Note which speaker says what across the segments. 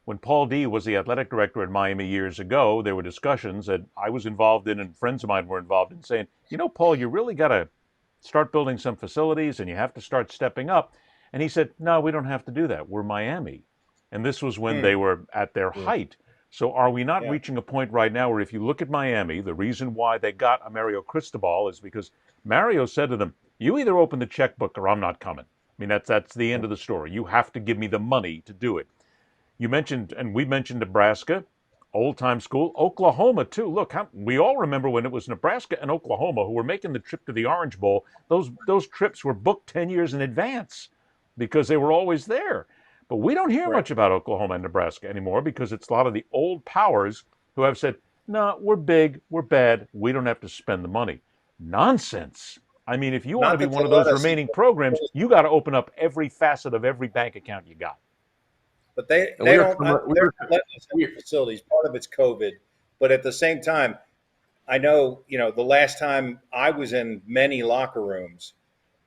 Speaker 1: when Paul D was the athletic director in Miami years ago, there were discussions that I was involved in and friends of mine were involved in saying, Paul, you really got to start building some facilities and you have to start stepping up. And he said, no, we don't have to do that. We're Miami. And this was when they were at their
Speaker 2: Yeah.
Speaker 1: height. So are we not
Speaker 2: Yeah.
Speaker 1: reaching a point right now where if you look at Miami, the reason why they got a Mario Cristobal is because Mario said to them, you either open the checkbook or I'm not coming. I mean, that's the end of the story. You have to give me the money to do it. You mentioned, and we mentioned Nebraska, old time school, Oklahoma too. Look, we all remember when it was Nebraska and Oklahoma who were making the trip to the Orange Bowl. Those trips were booked 10 years in advance because they were always there. But we don't hear
Speaker 2: Right.
Speaker 1: much about Oklahoma and Nebraska anymore because it's a lot of the old powers who have said, no, we're big, we're bad, we don't have to spend the money. Nonsense. I mean, if you want to
Speaker 2: Not
Speaker 1: be
Speaker 2: that
Speaker 1: one
Speaker 2: they
Speaker 1: of
Speaker 2: let
Speaker 1: those
Speaker 2: us,
Speaker 1: remaining programs, you got to open up every facet of every bank account you got.
Speaker 2: but they
Speaker 3: And
Speaker 2: they
Speaker 3: we were,
Speaker 2: don't.
Speaker 3: we
Speaker 2: They're
Speaker 3: were,
Speaker 2: not letting us
Speaker 3: we,
Speaker 2: have facilities. Part of it's COVID, but at the same time, I know the last time I was in many locker rooms,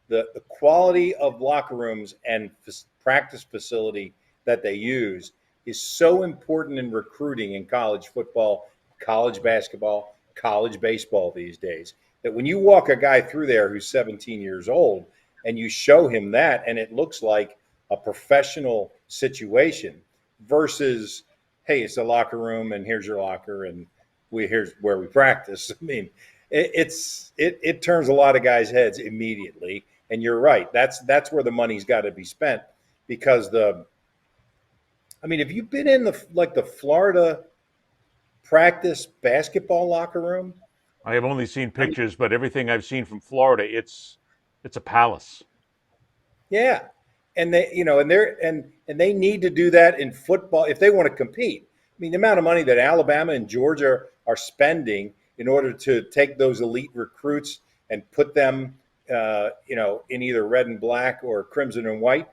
Speaker 2: the quality of locker rooms and practice facility that they use is so important in recruiting in college football, college basketball, college baseball these days. That when you walk a guy through there who's 17 years old and you show him that, and it looks like a professional situation versus, hey, it's a locker room and here's your locker and here's where we practice. I mean, it turns a lot of guys' heads immediately. And you're right. That's where the money's got to be spent because I mean, have you been in the Florida practice basketball locker room?
Speaker 1: I have only seen
Speaker 2: I mean,
Speaker 1: pictures, but everything I've seen from Florida, it's a palace.
Speaker 2: yeah, and and they need to do that in football if they want to compete. I mean, the amount of money that Alabama and Georgia are spending in order to take those elite recruits and put them, in either red and black or crimson and white.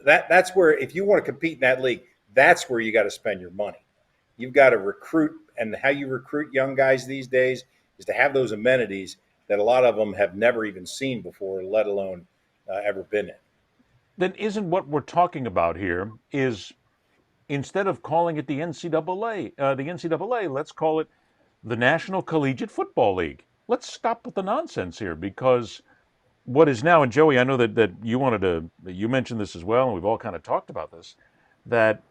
Speaker 2: That's where if you want to compete in that league, that's where you got to spend your money. You've got to recruit, and how you recruit young guys these days is to have those amenities that a lot of them have never even seen before, let alone ever been in.
Speaker 1: Then isn't what we're talking about here is instead of calling it the NCAA, let's call it the National Collegiate Football League. Let's stop with the nonsense here because what is now, and Joey, I know that you mentioned this as well, and we've all kind of talked about this, that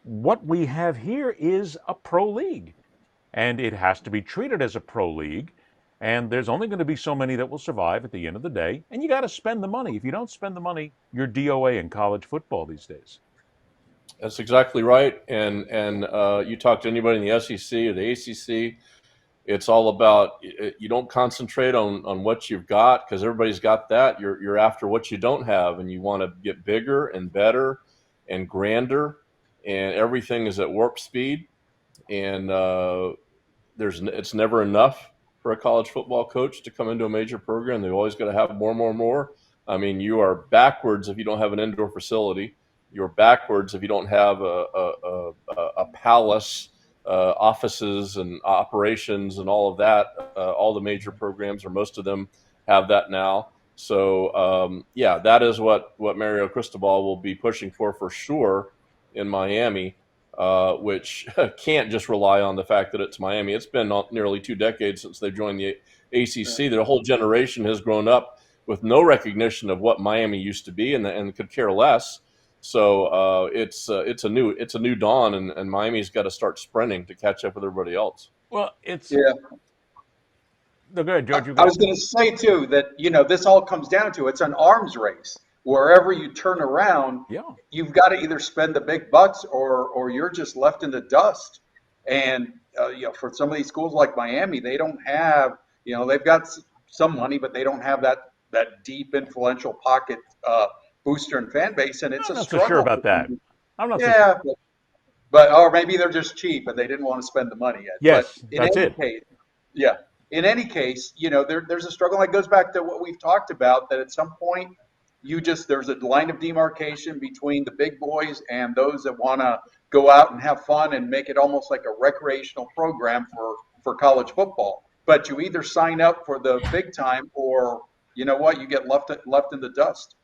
Speaker 1: what we have here is a pro league, and it has to be treated as a pro league. And there's only going to be so many that will survive at the end of the day. And you got to spend the money. If you don't spend the money, you're DOA in college football these days.
Speaker 3: that's exactly right. And you talk to anybody in the SEC or the ACC, it's all about you don't concentrate on what you've got because everybody's got that. You're after what you don't have, and you want to get bigger and better and grander, and everything is at warp speed. And it's never enough for a college football coach to come into a major program. They've always got to have more, more, more. I mean, you are backwards if you don't have an indoor facility. You're backwards if you don't have a palace, offices and operations and all of that. All the major programs, or most of them, have that now. So yeah, that is what Mario Cristobal will be pushing for sure in Miami, which can't just rely on the fact that it's Miami. It's been nearly 2 decades since they joined the ACC. That a whole generation has grown up with no recognition of what Miami used to be, and could care less. So it's a new dawn, and Miami's got to start sprinting to catch up with everybody else.
Speaker 1: Well, it's
Speaker 4: Yeah.
Speaker 1: no, go ahead, George. You
Speaker 4: I
Speaker 1: got
Speaker 4: was going to say too that this all comes down to it's an arms race. Wherever you turn around,
Speaker 1: yeah.
Speaker 4: you've got to either spend the big bucks or you're just left in the dust. And for some of these schools like Miami, they don't have they've got some money, but they don't have that deep influential pocket booster and fan base, and it's
Speaker 1: I'm
Speaker 4: a
Speaker 1: not so sure
Speaker 4: struggle.
Speaker 1: about that. I'm not so sure.
Speaker 4: Yeah, but or maybe they're just cheap and they didn't want to spend the money yet. But
Speaker 1: Yes,
Speaker 4: in
Speaker 1: that's
Speaker 4: any
Speaker 1: it.
Speaker 4: case, yeah. In any case, there's a struggle that goes back to what we've talked about. That at some point, there's a line of demarcation between the big boys and those that want to go out and have fun and make it almost like a recreational program for college football. But you either sign up for the big time, or you know what, you get left in the dust.